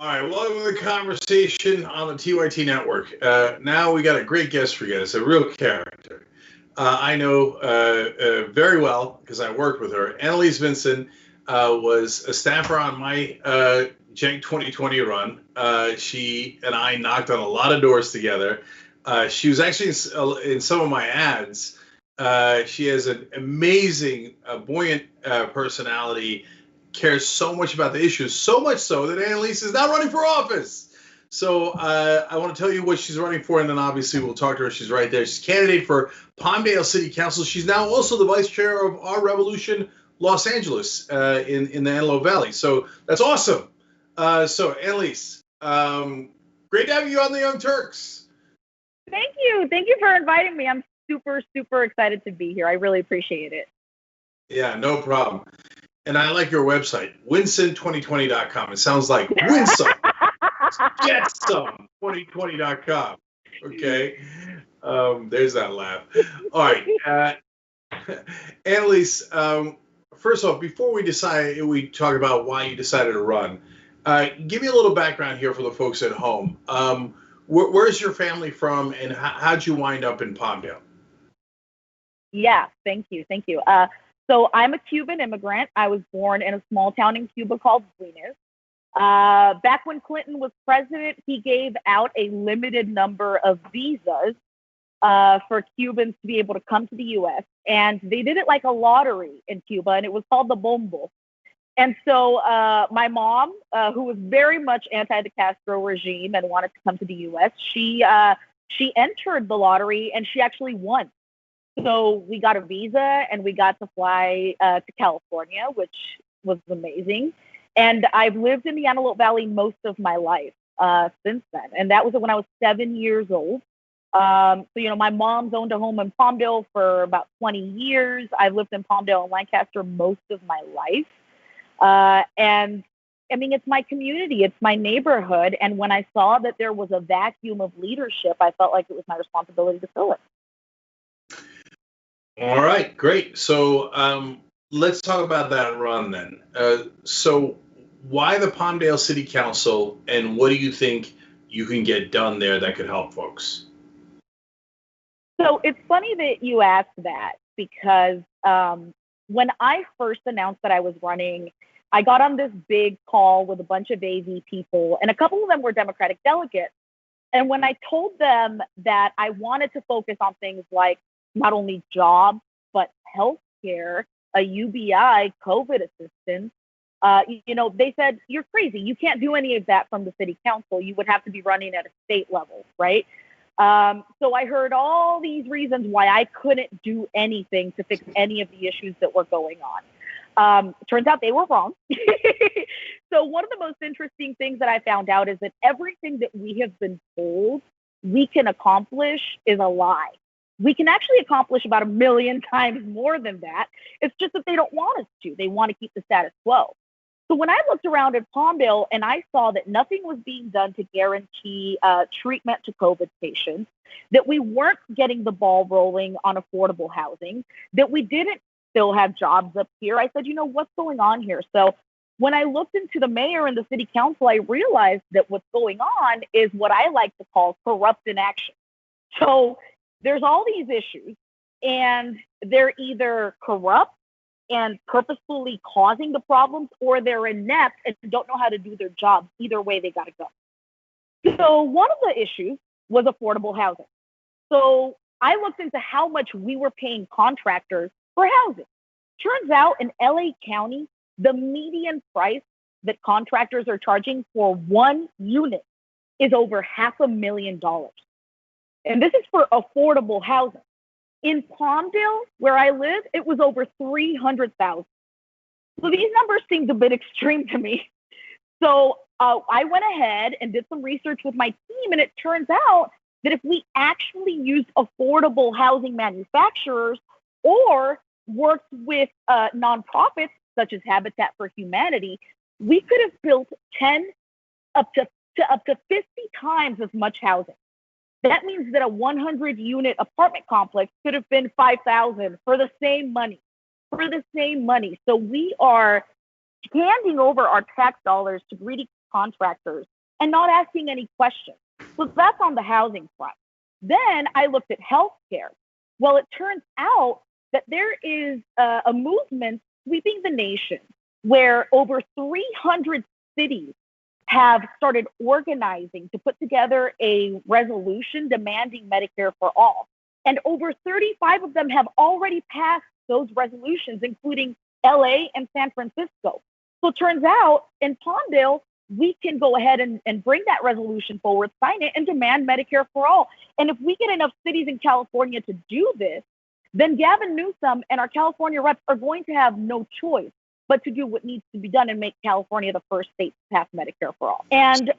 All right, welcome to the conversation on the TYT network. Now we got a great guest for you. It's a real character. I know very well because I worked with her. Annalise Vincent was a staffer on my Cenk 2020 run. She and I knocked on a lot of doors together. She was actually in some of my ads. She has an amazing, buoyant personality, cares so much about the issues, so much so that Annalise is now running for office. So I want to tell you what she's running for, and then obviously we'll talk to her. She's right there. She's candidate for Palmdale City Council. She's now also the vice chair of Our Revolution Los Angeles in the Antelope Valley. So that's awesome. So Annalise, great to have you on the Young Turks. Thank you. Thank you for inviting me. I'm super, super excited to be here. I really appreciate it. Yeah, no problem. And I like your website, winsome2020.com. It sounds like win some, get some, 2020.com. Okay. There's that laugh. All right. Annalise, first off, before we talk about why you decided to run, give me a little background here for the folks at home. Where's your family from, and how'd you wind up in Palmdale? Yeah, thank you. So I'm a Cuban immigrant. I was born in a small town in Cuba called Buenos. Back when Clinton was president, he gave out a limited number of visas for Cubans to be able to come to the U.S. And they did it like a lottery in Cuba, and it was called the Bombo. And so my mom, who was very much anti the Castro regime and wanted to come to the U.S., she entered the lottery, and she actually won. So we got a visa and we got to fly to California, which was amazing. And I've lived in the Antelope Valley most of my life since then. And that was when I was 7 years old. So, my mom's owned a home in Palmdale for about 20 years. I've lived in Palmdale and Lancaster most of my life. And I mean, it's my community, it's my neighborhood. And when I saw that there was a vacuum of leadership, I felt like it was my responsibility to fill it. All right, great. So let's talk about that run then. So why the Palmdale City Council, and what do you think you can get done there that could help folks? So it's funny that you asked that because when I first announced that I was running, I got on this big call with a bunch of AV people, and a couple of them were Democratic delegates. And when I told them that I wanted to focus on things like not only jobs, but healthcare, a UBI, COVID assistance, they said, you're crazy. You can't do any of that from the city council. You would have to be running at a state level, right? So I heard all these reasons why I couldn't do anything to fix any of the issues that were going on. Turns out they were wrong. So one of the most interesting things that I found out is that everything that we have been told we can accomplish is a lie. We can actually accomplish about 1 million times more than that. It's just that they don't want us to. They want to keep the status quo. So when I looked around at Palmdale and I saw that nothing was being done to guarantee treatment to COVID patients, that we weren't getting the ball rolling on affordable housing, that we didn't still have jobs up here, I said, what's going on here? So when I looked into the mayor and the city council, I realized that what's going on is what I like to call corrupt inaction. So there's all these issues, and they're either corrupt and purposefully causing the problems, or they're inept and don't know how to do their job. Either way, they got to go. So one of the issues was affordable housing. So I looked into how much we were paying contractors for housing. Turns out in LA County, the median price that contractors are charging for one unit is over $500,000. And this is for affordable housing. In Palmdale, where I live, it was over $300,000. So these numbers seemed a bit extreme to me. So I went ahead and did some research with my team, and it turns out that if we actually used affordable housing manufacturers or worked with nonprofits such as Habitat for Humanity, we could have built 10 up to 50 times as much housing. That means that a 100-unit apartment complex could have been $5,000 for the same money. So we are handing over our tax dollars to contractors and not asking any questions. So that's on the housing front. Then I looked at healthcare. Well, it turns out that there is a movement sweeping the nation where over 300 cities have started organizing to put together a resolution demanding Medicare for all. And over 35 of them have already passed those resolutions, including LA and San Francisco. So it turns out in Palmdale, we can go ahead and bring that resolution forward, sign it, and demand Medicare for all. And if we get enough cities in California to do this, then Gavin Newsom and our California reps are going to have no choice but to do what needs to be done and make California the first state to pass Medicare for all. And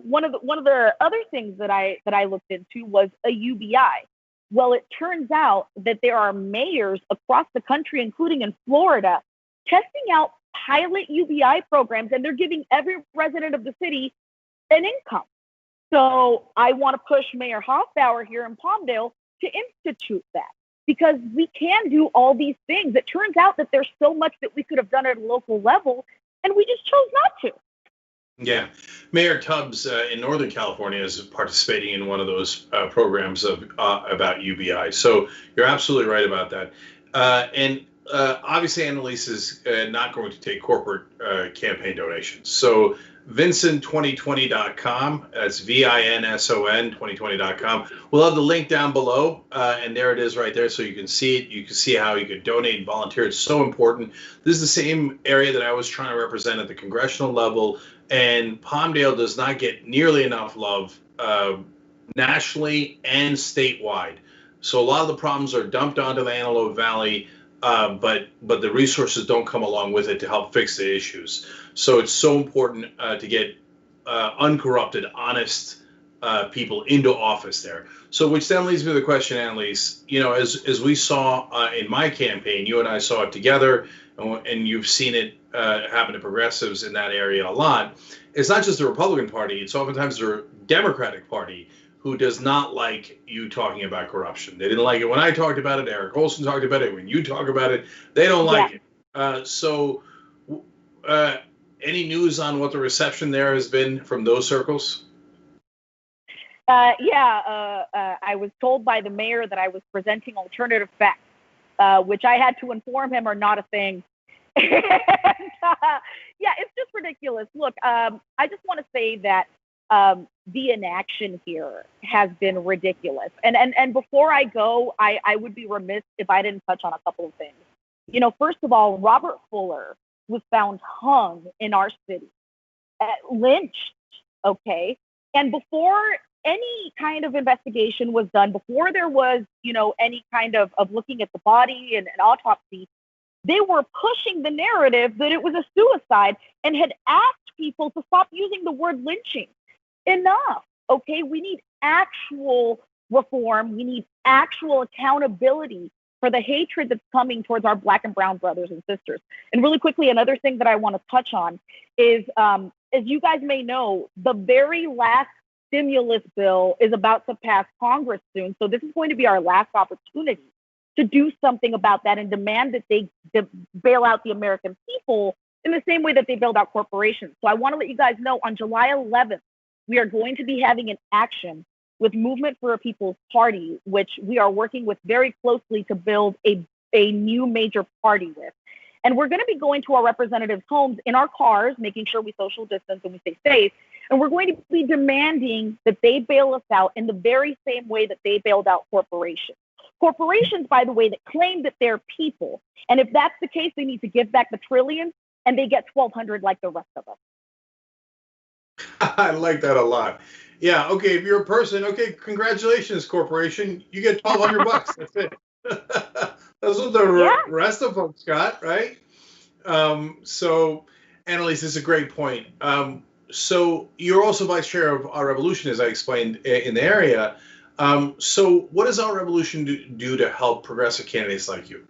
one of the other things that I looked into was a UBI. Well, it turns out that there are mayors across the country, including in Florida, testing out pilot UBI programs, and they're giving every resident of the city an income. So I want to push Mayor Hoffbauer here in Palmdale to institute that, because we can do all these things. It turns out that there's so much that we could have done at a local level, and we just chose not to. Yeah. Mayor Tubbs in Northern California is participating in one of those programs about UBI. So you're absolutely right about that. And obviously, Annalise is not going to take corporate campaign donations. So Vinson2020.com, that's VINSON 2020.com. We'll have the link down below, and there it is right there, so you can see it. You can see how you could donate and volunteer. It's so important. This is the same area that I was trying to represent at the congressional level, and Palmdale does not get nearly enough love nationally and statewide. So a lot of the problems are dumped onto the Antelope Valley, but the resources don't come along with it to help fix the issues. So it's so important to get uncorrupted, honest people into office there. So which then leads me to the question, Annalise, as we saw in my campaign, you and I saw it together, and you've seen it happen to progressives in that area a lot. It's not just the Republican Party, it's oftentimes the Democratic Party who does not like you talking about corruption. They didn't like it when I talked about it. Eric Olson talked about it. When you talk about it, they don't like it. So any news on what the reception there has been from those circles? I was told by the mayor that I was presenting alternative facts, which I had to inform him are not a thing. It's just ridiculous. Look, I just want to say that the inaction here has been ridiculous. And before I go, I would be remiss if I didn't touch on a couple of things. First of all, Robert Fuller was found hung in our city, lynched, okay? And before any kind of investigation was done, before there was, any kind of looking at the body and an autopsy, they were pushing the narrative that it was a suicide and had asked people to stop using the word lynching. Enough, okay? We need actual reform. We need actual accountability for the hatred that's coming towards our Black and brown brothers and sisters. And really quickly, another thing that I want to touch on is, as you guys may know, the very last stimulus bill is about to pass Congress soon. So this is going to be our last opportunity to do something about that and demand that they bail out the American people in the same way that they bailed out corporations. So I want to let you guys know on July 11th, we are going to be having an action with Movement for a People's Party, which we are working with very closely to build a new major party with. And we're going to be going to our representatives' homes in our cars, making sure we social distance and we stay safe. And we're going to be demanding that they bail us out in the very same way that they bailed out corporations. Corporations, by the way, that claim that they're people. And if that's the case, they need to give back the trillions, and they get 1,200 like the rest of us. I like that a lot. Yeah. Okay. If you're a person, okay, congratulations, corporation. You get $1,200. That's it. That's what the rest of folks got, right? So, Annalise, this is a great point. So you're also vice chair of Our Revolution, as I explained in the area. So what does Our Revolution do to help progressive candidates like you?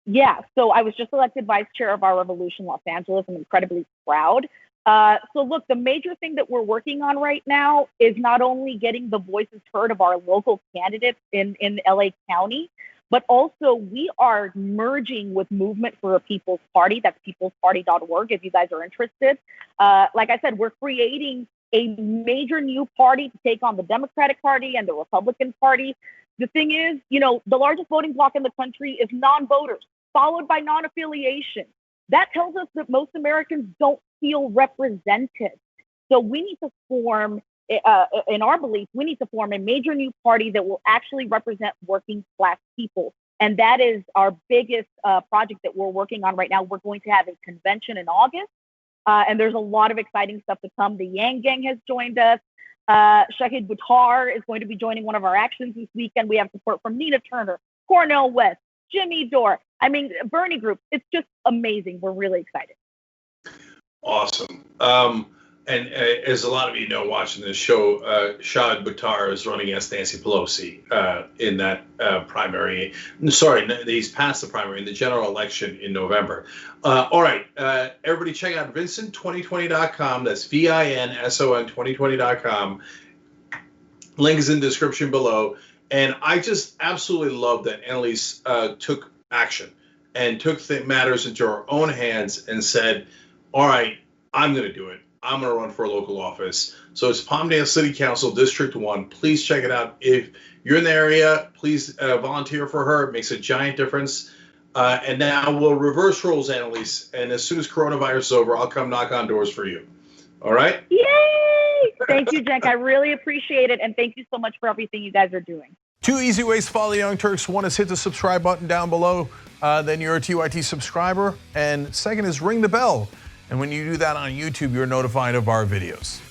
Yeah. So I was just elected vice chair of Our Revolution Los Angeles. I'm incredibly proud. So look, the major thing that we're working on right now is not only getting the voices heard of our local candidates in LA County, but also we are merging with Movement for a People's Party. That's peoplesparty.org if you guys are interested. Like I said, we're creating a major new party to take on the Democratic Party and the Republican Party. The thing is, the largest voting bloc in the country is non-voters, followed by non-affiliation. That tells us that most Americans don't feel represented. So we need to form, in our belief, we need to form a major new party that will actually represent working class people. And that is our biggest project that we're working on right now. We're going to have a convention in August. And there's a lot of exciting stuff to come. The Yang Gang has joined us. Shahid Buttar is going to be joining one of our actions this weekend. We have support from Nina Turner, Cornel West, Jimmy Dore. I mean, Bernie Group. It's just amazing. We're really excited. Awesome. And as a lot of you know, watching this show, Shahid Buttar is running against Nancy Pelosi in that primary. Sorry, he's passed the primary in the general election in November. All right, everybody check out Vincent2020.com. That's VINSON 2020.com. Link is in the description below. And I just absolutely love that Annalise took action and took matters into her own hands and said, all right, I'm going to do it. I'm going to run for a local office. So it's Palmdale City Council, District 1. Please check it out. If you're in the area, please volunteer for her. It makes a giant difference. And now we'll reverse roles, Annalise. And as soon as coronavirus is over, I'll come knock on doors for you. All right? Yay! Thank you, Cenk. I really appreciate it. And thank you so much for everything you guys are doing. 2 easy ways to follow the Young Turks. One is hit the subscribe button down below. Then you're a TYT subscriber. And second is ring the bell. And when you do that on YouTube, you're notified of our videos.